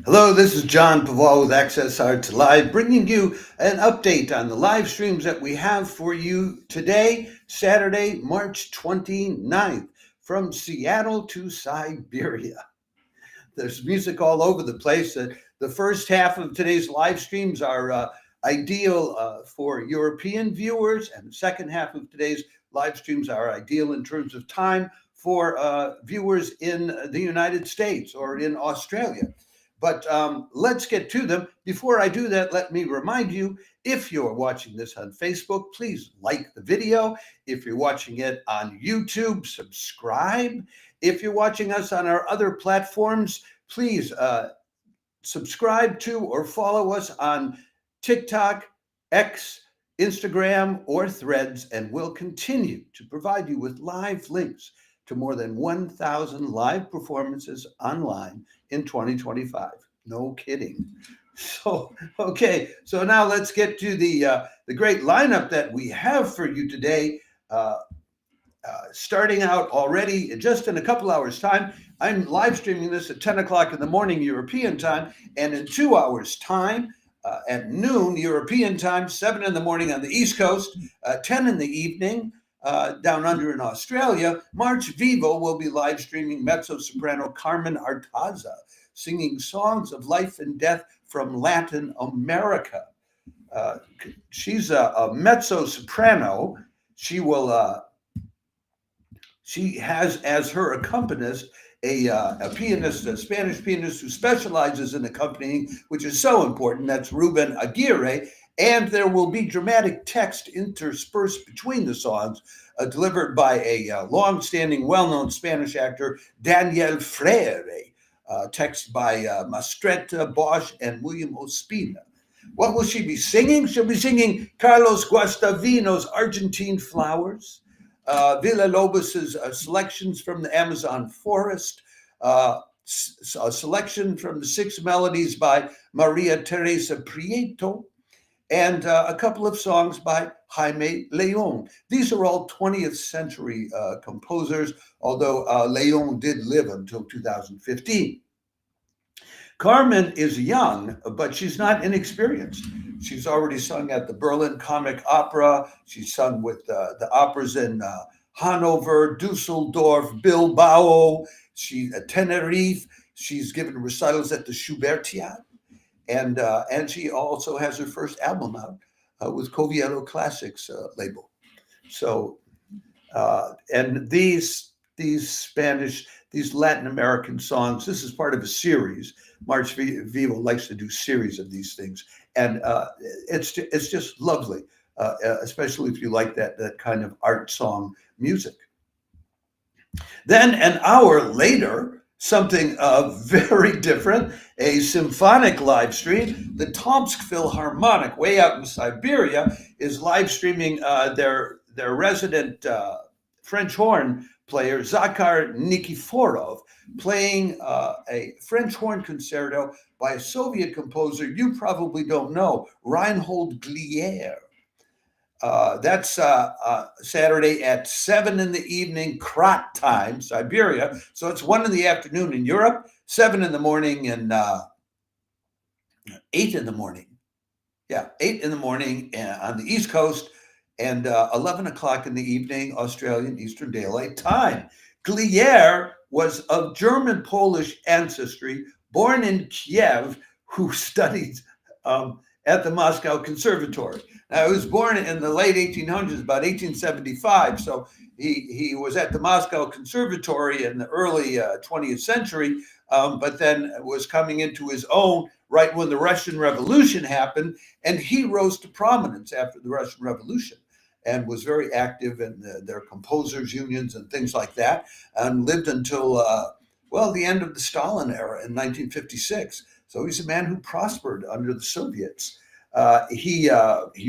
Hello, this is John Paval with Access Arts Live, bringing you an update on the live streams that we have for you today, Saturday, March 29th, from Seattle to Siberia. There's music all over the place. The first half of today's live streams are ideal for European viewers, and the second half of today's live streams are ideal in terms of time for viewers in the United States or in Australia. But let's get to them. Before I do that, let me remind you, if you're watching this on Facebook, please like the video. If you're watching it on YouTube, subscribe. If you're watching us on our other platforms, please subscribe to or follow us on TikTok, X, Instagram, or Threads, and we'll continue to provide you with live links to more than 1,000 live performances online in 2025. No kidding. So now let's get to the great lineup that we have for you today. Starting out already just in a couple hours' time, I'm live streaming this at 10 o'clock in the morning European time, and in 2 hours' time, at noon European time, 7 in the morning on the East Coast, 10 in the evening, down under in Australia, March Vivo will be live streaming mezzo soprano Carmen Artaza, singing songs of life and death from Latin America. She's a mezzo soprano. She has as her accompanist a pianist, a Spanish pianist who specializes in accompanying, which is so important. That's Ruben Aguirre. And there will be dramatic text interspersed between the songs, delivered by a long-standing, well-known Spanish actor, Daniel Freire, text by Mastretta, Bosch, and William Ospina. What will she be singing? She'll be singing Carlos Guastavino's Argentine Flowers, Villa Lobos's selections from the Amazon forest, a selection from the Six Melodies by Maria Teresa Prieto, and a couple of songs by Jaime León. These are all 20th century composers, although León did live until 2015. Carmen is young, but she's not inexperienced. She's already sung at the Berlin Comic Opera. She's sung with the operas in Hanover, Dusseldorf, Bilbao. She's at Tenerife. She's given recitals at the Schubertiat. And she also has her first album out with Coviello Classics label. So, and these Latin American songs, this is part of a series. March Vivo likes to do series of these things, and it's just lovely, especially if you like that kind of art song music. Then an hour later, something very different, a symphonic live stream. The Tomsk Philharmonic, way out in Siberia, is live streaming their resident French horn player, Zakhar Nikiforov, playing a French horn concerto by a Soviet composer you probably don't know, Reinhold Glière. That's Saturday at 7 in the evening, KRAT time, Siberia. So it's 1 in the afternoon in Europe, 7 in the morning, and 8 in the morning. Yeah, 8 in the morning on the East Coast, and 11 o'clock in the evening, Australian Eastern Daylight Time. Glière was of German-Polish ancestry, born in Kiev, who studied at the Moscow Conservatory. Now, he was born in the late 1800s, about 1875, so he was at the Moscow Conservatory in the early 20th century, but then was coming into his own right when the Russian Revolution happened, and he rose to prominence after the Russian Revolution and was very active in their composers' unions and things like that, and lived until, the end of the Stalin era in 1956. So he's a man who prospered under the Soviets. He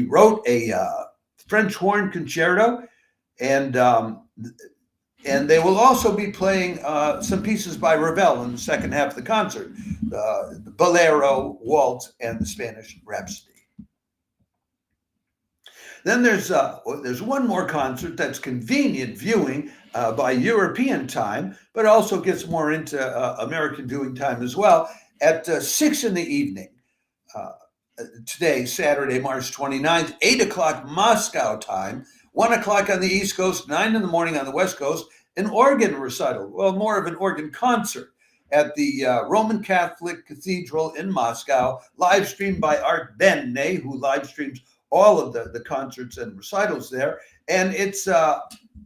wrote a French horn concerto, and they will also be playing some pieces by Ravel in the second half of the concert, the Bolero, Waltz, and the Spanish Rhapsody. Then there's one more concert that's convenient viewing by European time, but also gets more into American viewing time as well at 6 in the evening. Today, Saturday, March 29th, 8 o'clock Moscow time, 1 o'clock on the East Coast, 9 in the morning on the West Coast, an organ recital, well, more of an organ concert at the Roman Catholic Cathedral in Moscow, live streamed by Art Benne, who live streams all of the concerts and recitals there. And it's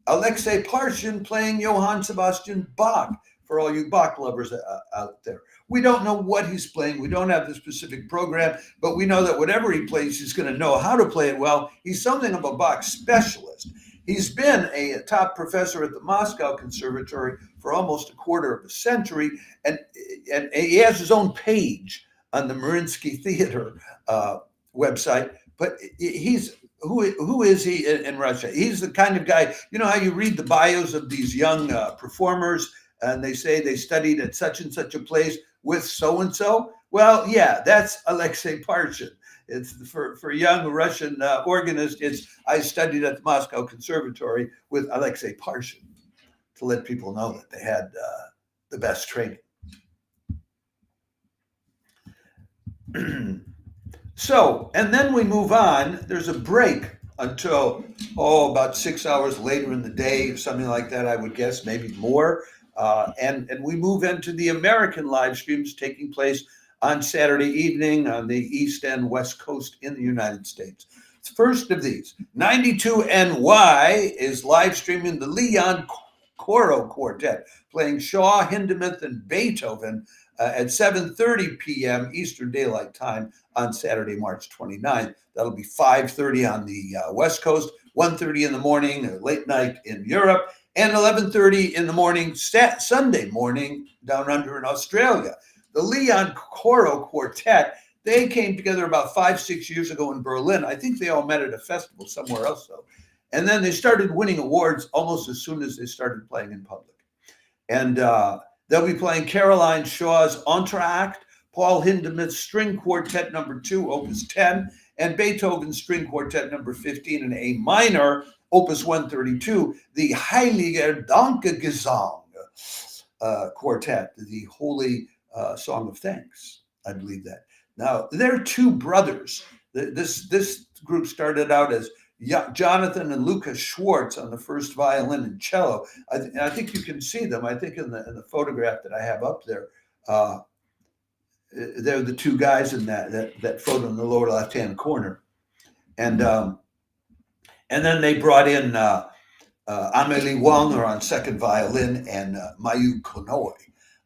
Alexei Parshin playing Johann Sebastian Bach, for all you Bach lovers out there. We don't know what he's playing. We don't have the specific program, but we know that whatever he plays, he's going to know how to play it well. He's something of a Bach specialist. He's been a top professor at the Moscow Conservatory for almost a quarter of a century, and he has his own page on the Mariinsky Theater website. But who is he in Russia? He's the kind of guy, you know how you read the bios of these young performers, and they say they studied at such and such a place with so-and-so? Well, yeah, that's Alexei Parshin. It's for young Russian organists. I studied at the Moscow Conservatory with Alexei Parshin, to let people know that they had the best training. So, and then we move on. There's a break until, about 6 hours later in the day, something like that, I would guess, maybe more. And we move into the American live streams taking place on Saturday evening on the East and West Coast in the United States. First of these, 92NY is live streaming the Leonkoro Quartet, playing Shaw, Hindemith, and Beethoven at 7:30 p.m. Eastern Daylight Time on Saturday, March 29th. That'll be 5:30 on the West Coast, 1:30 in the morning, late night in Europe, and 11:30 in the morning, Sunday morning, down under in Australia. The Leonkoro Quartet, they came together about 5-6 years ago in Berlin. I think they all met at a festival somewhere else, though. And then they started winning awards almost as soon as they started playing in public. And they'll be playing Caroline Shaw's Entr'acte, Paul Hindemith's String Quartet No. 2, Opus 10, and Beethoven's String Quartet No. 15 in A minor, Opus 132, the Heiliger Dankgesang Quartet, the Holy Song of Thanks, I believe that. Now, they're two brothers. This group started out as Jonathan and Lucas Schwartz on the first violin and cello. I think you can see them. I think in the photograph that I have up there, they're the two guys in that photo in the lower left-hand corner. And then they brought in Amélie Wallner on second violin and Mayu Konoe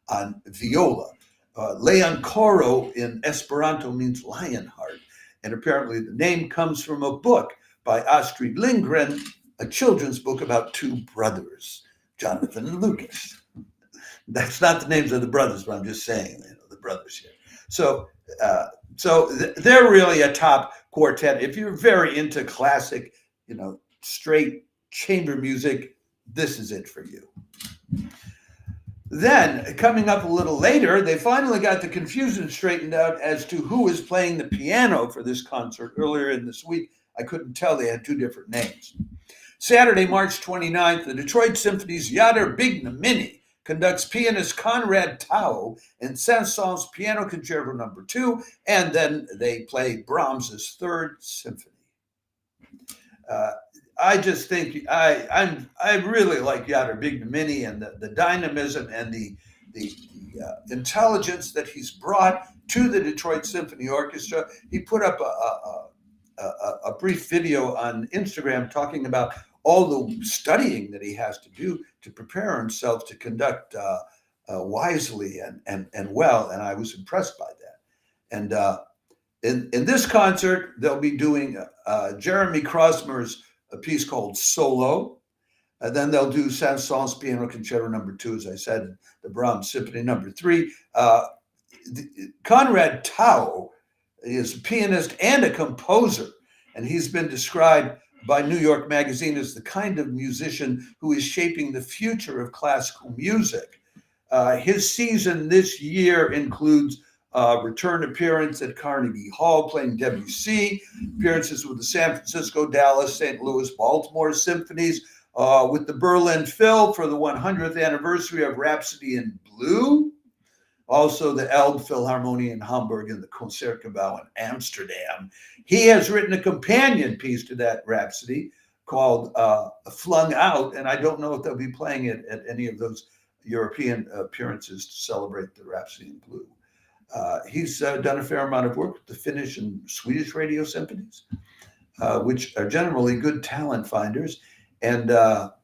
on viola. Leonkoro in Esperanto means Lionheart, and apparently the name comes from a book by Astrid Lindgren, a children's book about two brothers, Jonathan and Lucas. That's not the names of the brothers, but I'm just saying, the brothers here. So they're really a top quartet. If you're very into classic, straight chamber music, this is it for you. Then, coming up a little later, they finally got the confusion straightened out as to who is playing the piano for this concert. Earlier in this week, I couldn't tell. They had two different names. Saturday, March 29th, the Detroit Symphony's Yadar Bignamini conducts pianist Conrad Tao in Saint-Saëns Piano Concerto No. 2, and then they play Brahms's Third Symphony. I just think I really like Yadar Bignamini and the dynamism and the intelligence that he's brought to the Detroit Symphony Orchestra. He put up a brief video on Instagram talking about all the studying that he has to do to prepare himself to conduct wisely and well, and I was impressed by that. And in this concert, they'll be doing Jeremy Krosmer's a piece called Solo. And then they'll do Saint-Saëns Piano Concerto No. 2, as I said, the Brahms Symphony No. 3. Conrad Tao is a pianist and a composer, and he's been described by New York Magazine as the kind of musician who is shaping the future of classical music. His season this year includes return appearance at Carnegie Hall playing Debussy, appearances with the San Francisco, Dallas, St. Louis, Baltimore symphonies, with the Berlin Phil for the 100th anniversary of Rhapsody in Blue. Also the Elbe Philharmonic in Hamburg and the Concerto in Amsterdam. He has written a companion piece to that Rhapsody called Flung Out, and I don't know if they'll be playing it at any of those European appearances to celebrate the Rhapsody in Blue. He's done a fair amount of work with the Finnish and Swedish radio symphonies, which are generally good talent finders. And the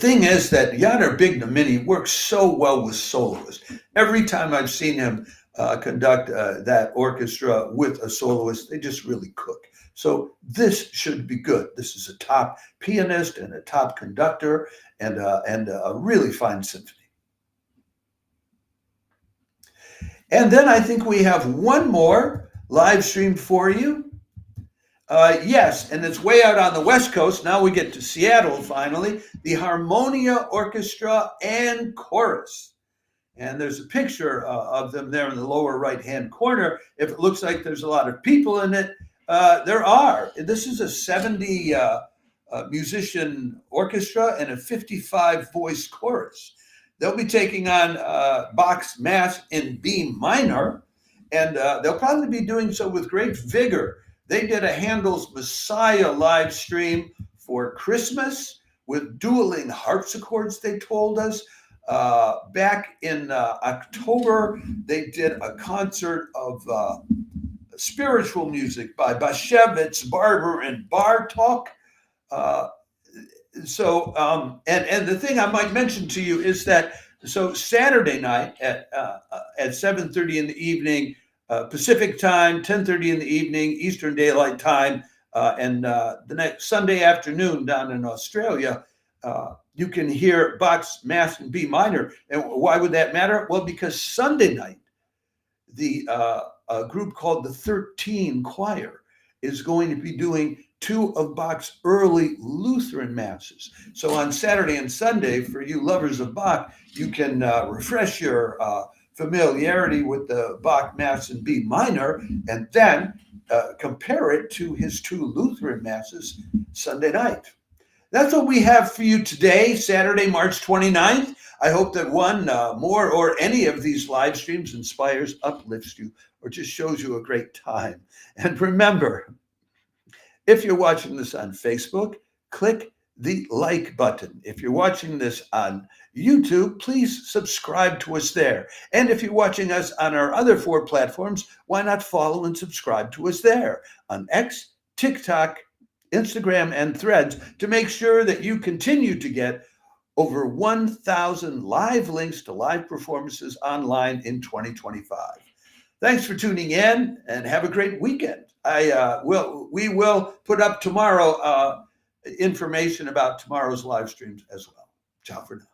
thing is that Janar Bignamini works so well with soloists. Every time I've seen him conduct that orchestra with a soloist, they just really cook. So this should be good. This is a top pianist and a top conductor and a really fine symphony. And then I think we have one more live stream for you. Yes, and it's way out on the West Coast. Now we get to Seattle finally. The Harmonia Orchestra and Chorus. And there's a picture of them there in the lower right-hand corner. If it looks like there's a lot of people in it, there are. This is a 70 musician orchestra and a 55 voice chorus. They'll be taking on Bach's Mass in B minor, and they'll probably be doing so with great vigor. They did a Handel's Messiah live stream for Christmas with dueling harpsichords, they told us. Back in October, they did a concert of spiritual music by Bashevitz, Barber, and Bartok. And the thing I might mention to you is that, so Saturday night at 7:30 in the evening, Pacific time, 10:30 in the evening, Eastern Daylight Time, and the next Sunday afternoon down in Australia, you can hear Bach's Mass in B minor. And why would that matter? Well, because Sunday night, a group called the 13 Choir is going to be doing two of Bach's early Lutheran masses. So on Saturday and Sunday, for you lovers of Bach, you can refresh your familiarity with the Bach Mass in B minor, and then compare it to his two Lutheran masses Sunday night. That's what we have for you today, Saturday, March 29th. I hope that one more or any of these live streams inspires, uplifts you, or just shows you a great time. And remember, if you're watching this on Facebook, click the like button. If you're watching this on YouTube, please subscribe to us there. And if you're watching us on our other 4 platforms, why not follow and subscribe to us there on X, TikTok, Instagram, and Threads to make sure that you continue to get over 1,000 live links to live performances online in 2025. Thanks for tuning in and have a great weekend. We will put up tomorrow information about tomorrow's live streams as well. Ciao for now.